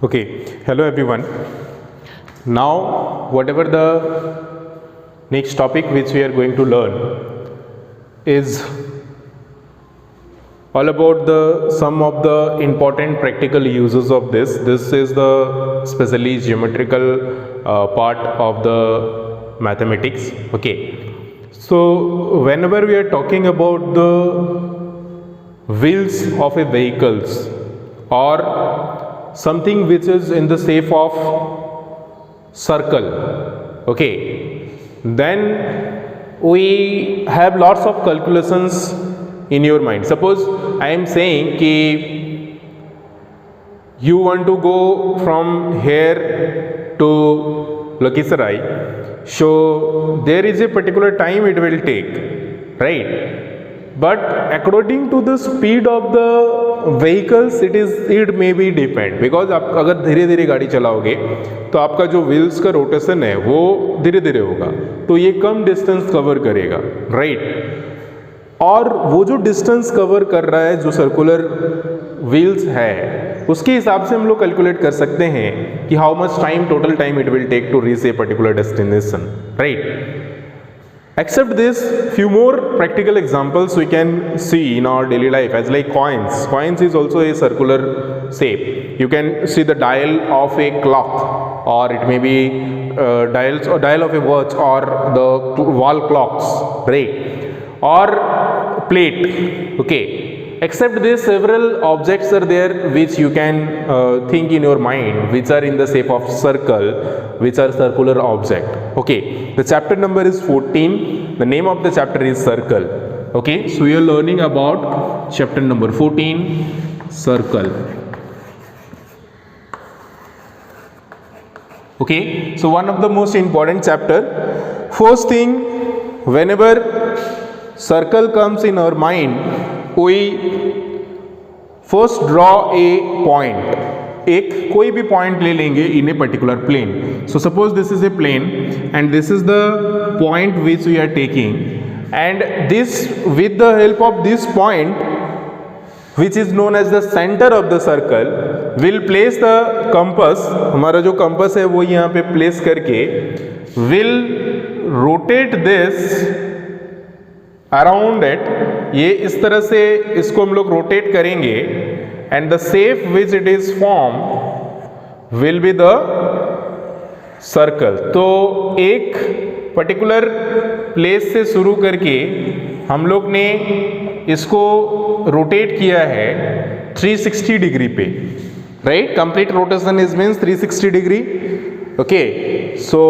Okay, hello everyone. Now, whatever the next topic which we are going to learn is all about some of the important practical uses of this. This is the especially geometrical part of the mathematics. Okay, so whenever we are talking about the wheels of a vehicles or something which is in the shape of circle, okay, then we have lots of calculations in your mind. Suppose I am saying ki you want to go from here to Lakhisarai, so there is a particular time it will take, right? But according to the speed of the vehicles it may be depend, because आप अगर धीरे धीरे गाड़ी चलाओगे तो आपका जो wheels का रोटेशन है वो धीरे धीरे होगा, तो ये कम डिस्टेंस कवर करेगा, राइट? और वो जो डिस्टेंस कवर कर रहा है जो सर्कुलर व्हील्स है उसके हिसाब से हम लोग कैलकुलेट कर सकते हैं कि how much time, total time it will take to reach a particular destination, right? Except this, few more practical examples we can see in our daily life, as like coins. Coins is also a circular shape. You can see the dial of a clock, or it may be dial of a watch, or the wall clocks, right? Or plate. Okay. Except this, several objects are there which you can think in your mind, which are in the shape of circle, which are circular object. Okay, the chapter number is 14. The name of the chapter is circle. Okay, so we are learning about chapter number 14, circle. Okay, so one of the most important chapter. First thing, whenever circle comes in our mind, we first draw a point. एक कोई भी point ले लेंगे in a particular plane. So suppose this is a plane and this is the point which we are taking, and this with the help of this point which is known as the centre of the circle will place the compass. हमारा जो compass है वो यहाँ पे place करके will rotate this around it. ये इस तरह से इसको हम लोग रोटेट करेंगे and the shape which it is form will be the circle. तो एक पर्टिकुलर प्लेस से शुरू करके हम लोग ने इसको रोटेट किया है 360 डिग्री पे, right? Complete rotation is means 360 degree. Okay, so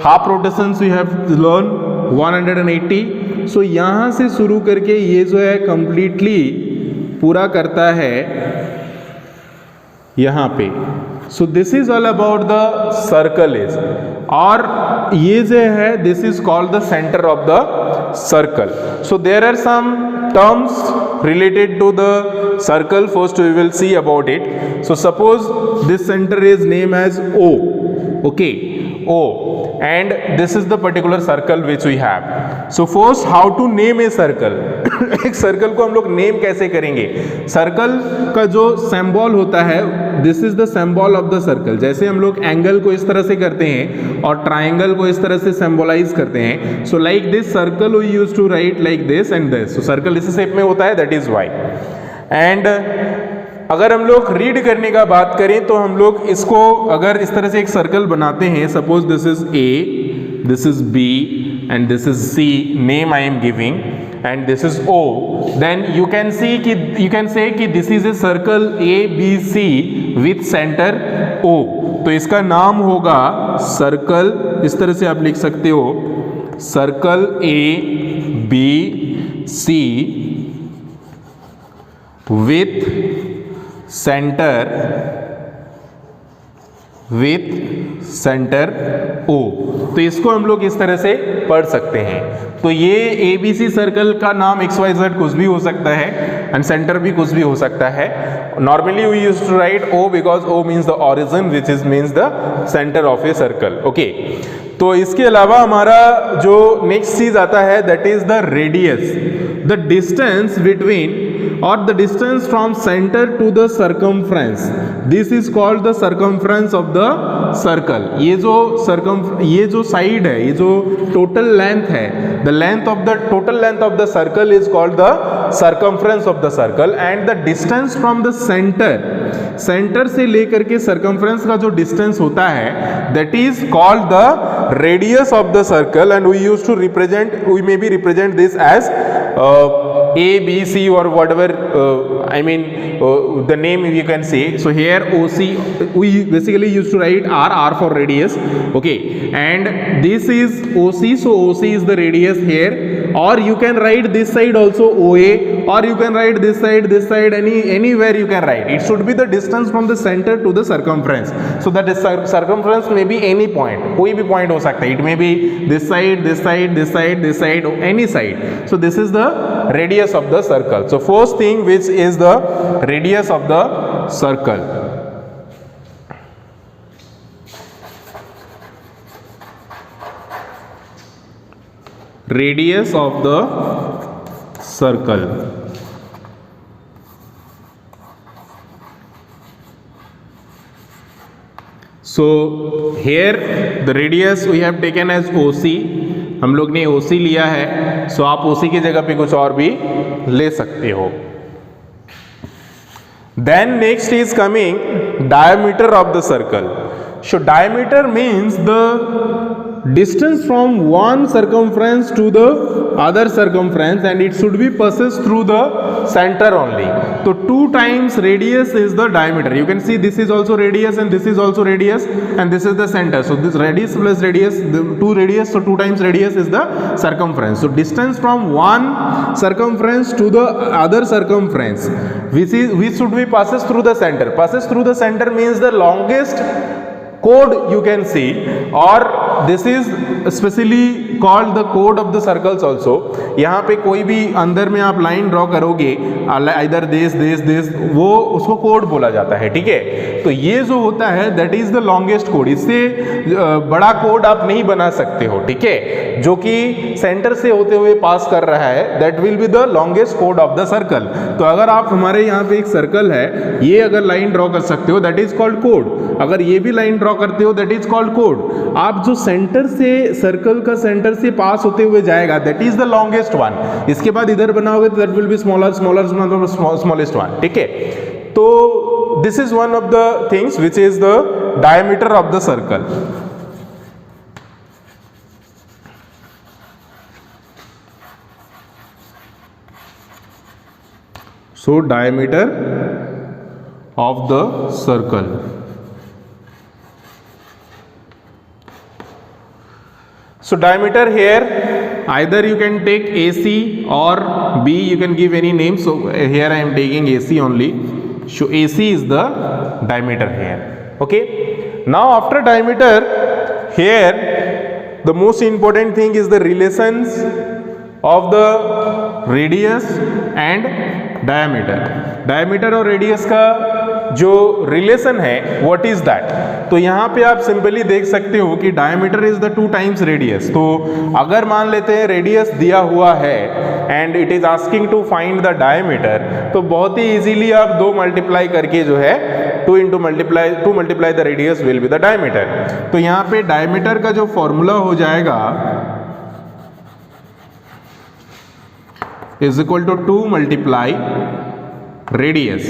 half rotation we have learn 180. So यहाँ से शुरू करके ये जो है कंप्लीटली पूरा करता है यहाँ पे. So this is all about the circle is, और ये जो है this is called the centre of the circle. So there are some terms related to the circle. First we will see about it. So suppose this center is named as O. Okay, O, and this is the particular circle which we have. So first how to name a circle. एक circle को हम लोग name कैसे करेंगे? Circle का जो symbol होता है this is the symbol of the circle. जैसे हम लोग एंगल को इस तरह से करते हैं और ट्राइंगल को इस तरह से सिंबलाइज करते हैं. So like this circle we use to write like this and this. So circle इस शेप में होता है, दैट इज वाई. एंड अगर हम लोग रीड करने का बात करें तो हम लोग इसको अगर इस तरह से एक सर्कल बनाते हैं, suppose this is A, this is B and this is C, name I am giving, and this is O, then you can say कि this is a circle ABC with center O. तो इसका नाम होगा circle, इस तरह से आप लिख सकते हो, circle ABC with center O. तो इसको हम लोग इस तरह से पढ़ सकते हैं. तो ये ABC सर्कल का नाम XYZ कुछ भी हो सकता है एंड सेंटर भी कुछ भी हो सकता है. Normally we use to write O because O means the origin which is means the centre of a circle. Okay, तो इसके अलावा हमारा जो नेक्स्ट चीज आता है that is the radius, the distance between और the distance from centre to the circumference, this is called the circumference of the circle. ये जो साइड है, ये जो टोटल लेंथ है, the length of the total length of the circle is called the circumference of the circle. And the distance from the centre से लेकर के circumference का जो डिस्टेंस होता है, that is called the radius of the circle. And we may be represent this as A, B, C or whatever, the name you can say. So here OC, we basically used to write R for radius, okay, and this is OC, so OC is the radius here. Or you can write this side also OA, or you can write this side, anywhere you can write. It should be the distance from the center to the circumference. So that circumference may be any point, कोई भी point हो सकता है. It may be this side, this side, this side, this side, any side. So this is the radius of the circle. So first thing, which is the radius of the circle. Radius of the circle. So here the radius we have taken as OC. हम लोग ने OC लिया है, so आप OC की जगह पे कुछ और भी ले सकते हो. Then next is coming diameter of the circle. So diameter means the distance from one circumference to the other circumference, and it should be passes through the center only. So 2 times radius is the diameter. You can see this is also radius and this is also radius, and this is the center. So this radius plus radius, the 2 radius, so 2 times radius is the circumference. So distance from one circumference to the other circumference, which should be passes through the center. Passes through the center means the longest chord you can see, or this is specially called the chord of the circles also. यहाँ पे कोई भी अंदर में आप line draw करोगे, इधर this, वो उसको कोड बोला जाता है, ठीक है. तो ये जो होता है that is the longest code. इससे बड़ा कोड आप नहीं बना सकते हो, ठीक है, जो कि सेंटर से होते हुए पास कर रहा है, that will be the longest code of the circle. तो अगर आप हमारे यहाँ पे एक सर्कल है, ये अगर लाइन ड्रॉ कर सकते हो दैट इज कॉल्ड कोड. अगर ये भी लाइन ड्रॉ करते हो दैट इज कॉल्ड कोड. आप जो सेंटर से सर्कल का सेंटर से पास होते हुए जाएगा that is the longest one. इसके बाद इधर बनाओगे तो that will be smallest one, ठीक है. तो this is one of the things which is the diameter of the circle. So diameter of the circle. So diameter here, either you can take AC or B, you can give any name. So here I am taking AC only. So AC is the diameter here. Okay. Now after diameter, here the most important thing is the relations of the radius and diameter और radius का जो relation है, what is that. तो यहाँ पे आप simply देख सकते हो कि diameter is the 2 times radius. तो अगर मान लेते हैं रेडियस दिया हुआ है and it is asking to find the diameter, तो बहुत ही इजीली आप 2 मल्टीप्लाई करके जो है 2 multiply the radius will be the diameter. तो यहाँ पे डायमीटर का जो फॉर्मूला हो जाएगा is equal to 2 multiply radius.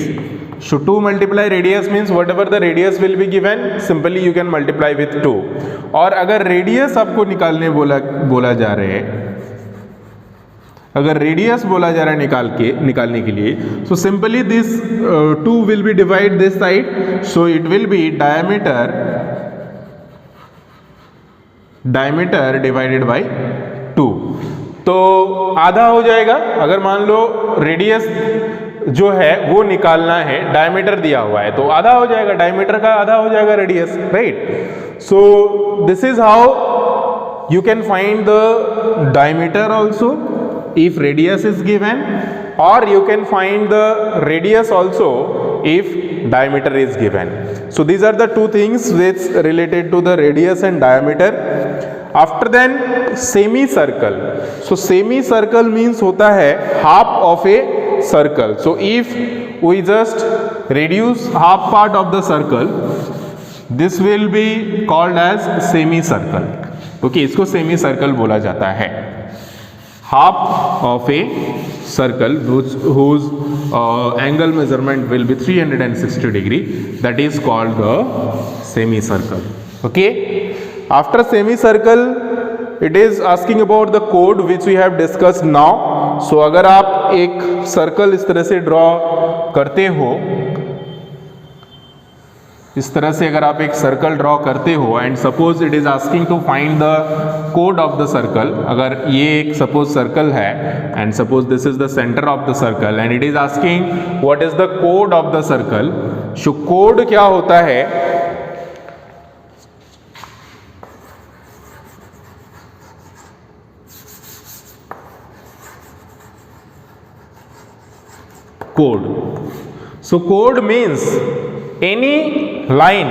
So 2 multiply radius means whatever the radius will be given, simply you can multiply with 2. और अगर रेडियस आपको निकालने बोला जा रहे है, अगर रेडियस बोला जा रहा है निकालने के लिए, so simply this 2 will be divide this side, so it will be diameter divided by 2. तो आधा हो जाएगा. अगर मान लो रेडियस जो है वो निकालना है, डायमीटर दिया हुआ है, तो आधा हो जाएगा, डायमीटर का आधा हो जाएगा radius, right. So this is how you can find the diameter also if radius is given, और you can find the radius also if diameter is given. So these are the 2 things which related to the radius and diameter. After then semicircle. So semicircle means होता है half of a circle. So if we just reduce half part of the circle, this will be called as semicircle. Okay, इसको semicircle बोला जाता है. Half of a circle whose angle measurement will be 360 degree, that is called the semicircle. Okay, after semicircle it is asking about the chord which we have discussed now. So अगर आप एक circle इस तरह से draw करते हो, इस तरह से अगर आप एक सर्कल ड्रॉ करते हो and suppose it is asking to find the कोड ऑफ द सर्कल, अगर ये एक सपोज सर्कल है and suppose this is the centre of the circle and it is asking what is the कोड of the circle. So कोड क्या होता है? Code. So code means any line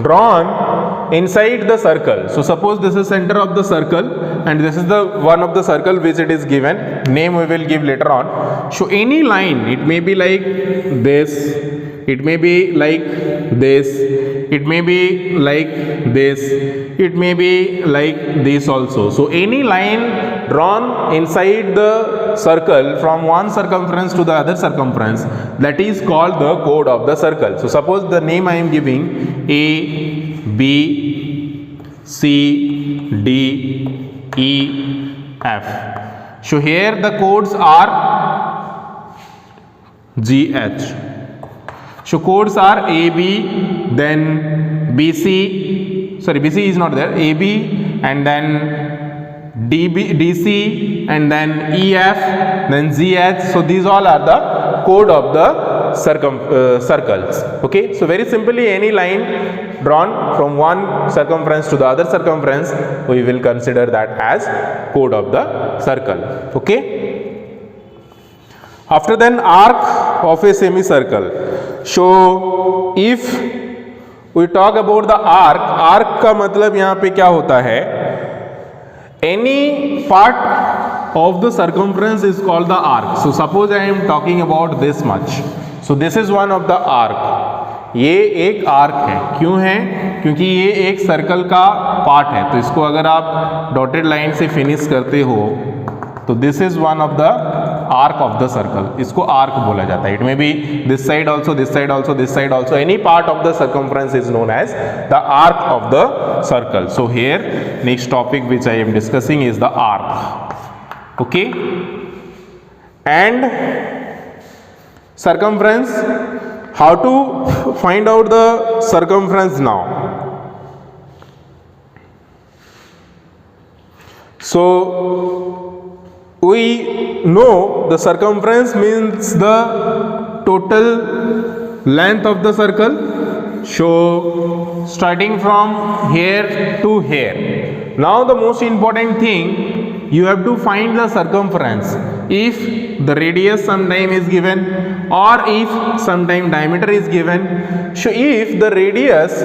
drawn inside the circle. So suppose this is center of the circle and this is the one of the circle which it is given, name we will give later on. So any line, it may be like this, it may be like this, it may be like this, it may be like this also. So any line drawn inside the circle from one circumference to the other circumference, that is called the chord of the circle. So suppose the name I am giving A, B, C, D, E, F. So here the codes are G, H. So codes are AB, then BC, sorry BC is not there, AB and then DB, DC and then EF, then ZH. So these all are the code of the circles. Okay, so very simply any line drawn from one circumference to the other circumference, we will consider that as code of the circle. Okay, after then arc of a semicircle. So if we talk about the arc का मतलब यहाँ पे क्या होता है? Any part of the circumference is called the arc. So suppose I am talking about this much. So this is one of the arc. ये एक arc है. क्यों है? क्योंकि ये एक सर्कल का पार्ट है. तो इसको अगर आप डॉटेड लाइन से फिनिश करते हो तो this is one of the arc of the circle. इसको आर्क बोला जाता है. It may be this side also, this side also, this side also. Any part of the circumference is known as the arc of the circle. So here next topic which I am discussing is the arc. Okay, and circumference. How to find out the circumference now? So we know the circumference means the total length of the circle. So starting from here to here. Now the most important thing, you have to find the circumference. If the radius sometime is given or if sometime diameter is given. So if the radius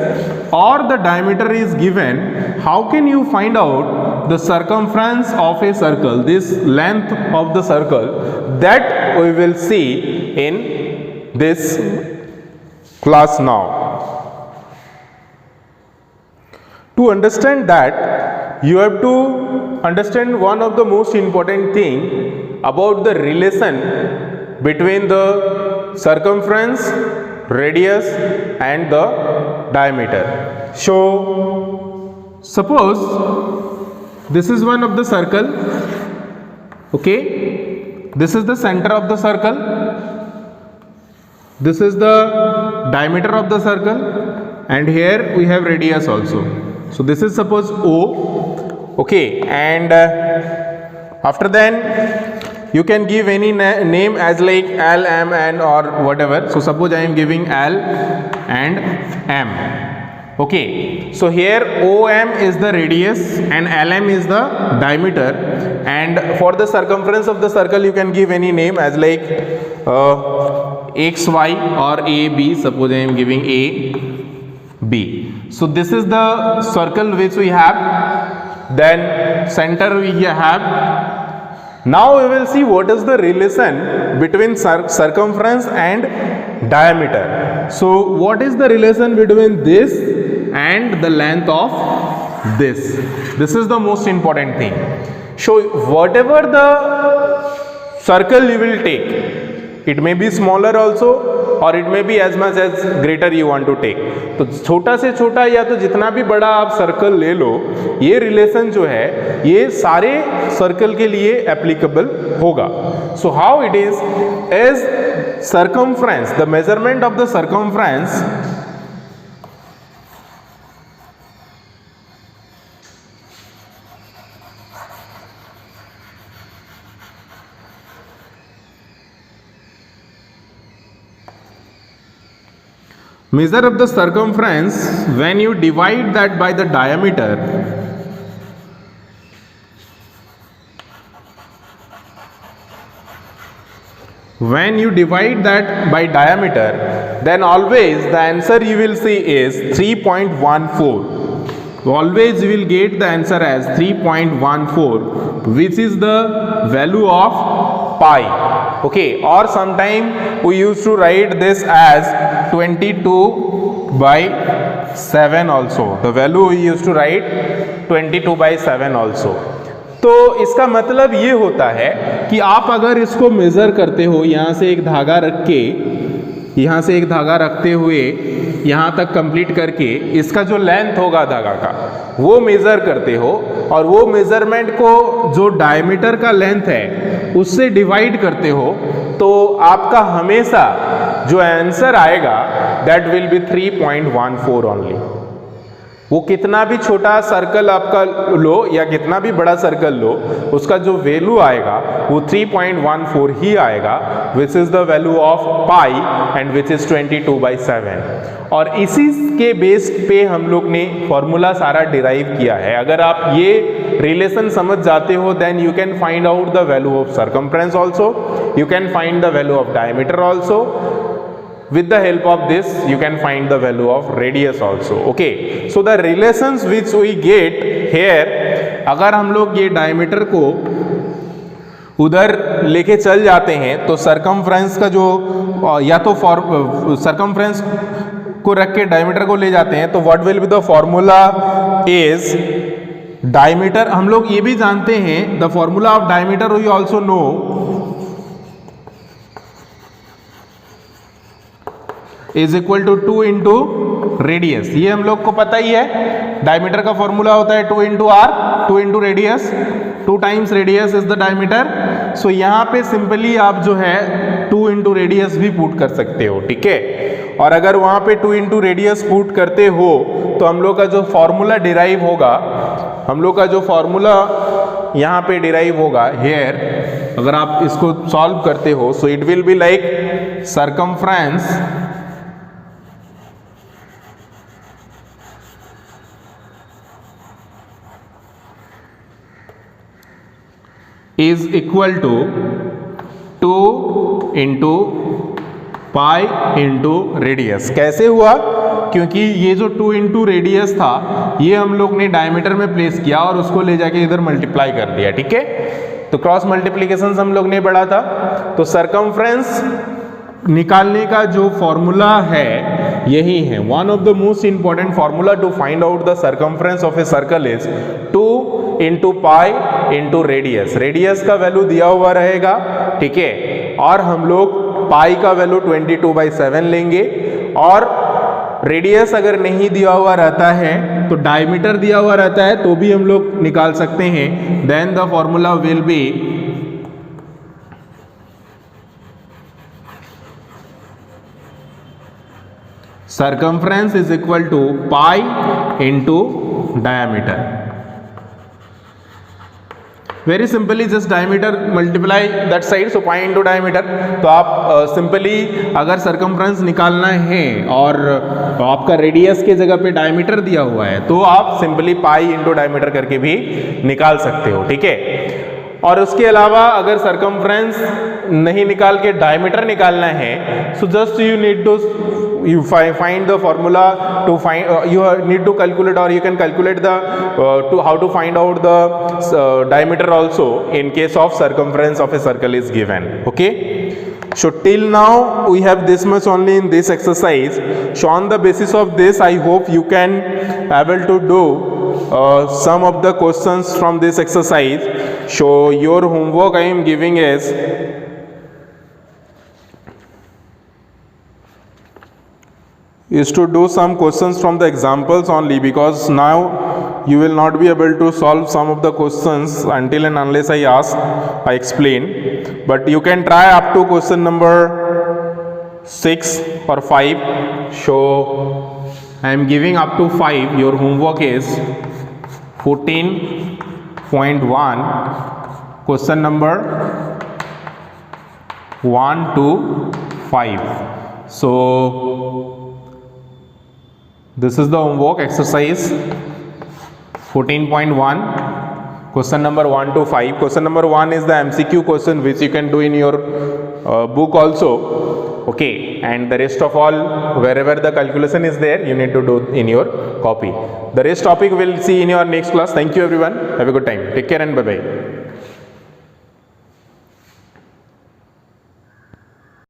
or the diameter is given, how can you find out the circumference of a circle, this length of the circle? That we will see in this class now. To understand that, you have to understand one of the most important thing about the relation between the circumference, radius and the diameter. So suppose this is one of the circle. Okay, this is the center of the circle, this is the diameter of the circle, and here we have radius also. So this is suppose O. Okay, and after then you can give any name as like L, M, N or whatever. So suppose I am giving L and M. Okay, so here OM is the radius and LM is the diameter, and for the circumference of the circle you can give any name as like XY or AB. Suppose I am giving A, B. So this is the circle which we have. Then center we have, Now we will see what is the relation between circumference and diameter. So what is the relation between this and the length of this? This is the most important thing. So whatever the circle you will take, it may be smaller also or it may be as much as greater you want to take. तो छोटा से छोटा या तो जितना भी बड़ा आप सर्कल ले लो, ये रिलेशन जो है ये सारे सर्कल के लिए एप्लीकेबल होगा. So how it is as circumference, the measurement of the circumference measure of the circumference when you divide that by the diameter. When you divide that by diameter, then always the answer you will see is 3.14. Always you will get the answer as 3.14, which is the value of pi. Okay, or sometime we used to write this as 22/7 also. The value we used to write 22/7 also. तो इसका मतलब ये होता है कि आप अगर इसको मेज़र करते हो, यहाँ से एक धागा रख के, यहाँ से एक धागा रखते हुए यहाँ तक कंप्लीट करके इसका जो लेंथ होगा धागा का वो मेज़र करते हो और वो मेज़रमेंट को जो डायमीटर का लेंथ है उससे डिवाइड करते हो, तो आपका हमेशा जो आंसर आएगा दैट विल बी 3.14 ओनली. वो कितना भी छोटा सर्कल आपका लो या कितना भी बड़ा सर्कल लो, उसका जो वैल्यू आएगा वो 3.14 ही आएगा, which is the value of pi and which is 22/7. और इसी के बेस पे हम लोग ने फॉर्मूला सारा डिराइव किया है. अगर आप ये रिलेशन समझ जाते हो then you can find out the value of circumference also, you can find the value of diameter also. With the help of this you can find the value of radius also. Okay, so the relations which we get here, अगर हम लोग ये diameter को उधर लेके चल जाते हैं तो सरकमफ्रेंस का जो या तो सरकमफ्रेंस को रख के डायमीटर को ले जाते हैं तो what will be the formula is diameter. हम लोग ये भी जानते हैं the formula of diameter we also know is equal to 2 into radius. ये हम लोग को पता ही है, डायमीटर का फॉर्मूला होता है 2 into R, 2 into radius, 2 times radius is the diameter. So यहाँ पे सिंपली आप जो है 2 इंटू रेडियस भी पुट कर सकते हो. ठीक है, और अगर वहाँ पे 2 इंटू रेडियस पुट करते हो तो हम लोग का जो फॉर्मूला डिराइव होगा, हम लोग का जो फॉर्मूला यहाँ पे डिराइव होगा हेयर, अगर आप इसको सॉल्व करते हो so it will be like circumference is equal to 2 into pi into radius. कैसे हुआ? क्योंकि ये जो 2 इंटू रेडियस था ये हम लोग ने डायमीटर में प्लेस किया और उसको ले जाके इधर मल्टीप्लाई कर दिया. ठीक है, तो क्रॉस मल्टीप्लीकेशन हम लोग ने पढ़ा था. तो सरकमफ्रेंस निकालने का जो फॉर्मूला है यही है. One of the most important formula to find out the circumference of a circle is 2 into pi into radius. Radius का वैल्यू दिया हुआ रहेगा. ठीक है, और हम लोग पाई का वैल्यू 22/7 लेंगे और रेडियस अगर नहीं दिया हुआ रहता है तो डायमीटर दिया हुआ रहता है तो भी हम लोग निकाल सकते हैं. Then the formula will be circumference is equal to pi into diameter. Very simply just diameter multiply that side, so pi into diameter. तो आप सिंपली अगर सरकमफ्रेंस निकालना है और आपका रेडियस के जगह पे डायमीटर दिया हुआ है तो आप सिंपली पाई इंटू डायमीटर करके भी निकाल सकते हो. ठीक है, और उसके अलावा अगर सरकमफ्रेंस नहीं निकाल के डायमीटर निकालना है so just you need to you find the formula to find, need to calculate, or you can calculate the how to find out the diameter also in case of circumference of a circle is given. Okay. So till now we have this much only in this exercise. So on the basis of this, I hope you can able to do some of the questions from this exercise. So your homework I am giving is to do some questions from the examples only, because now you will not be able to solve some of the questions until and unless I explain. But you can try up to question number 6 or 5. So I am giving up to 5. Your homework is 14.1, question number 1 to 5. So this is the homework exercise 14.1, question number 1 to 5. Question number 1 is the MCQ question which you can do in your book also. Okay, and the rest of all, wherever the calculation is there, you need to do in your copy. The rest topic we'll see in your next class. Thank you everyone. Have a good time. Take care and bye bye.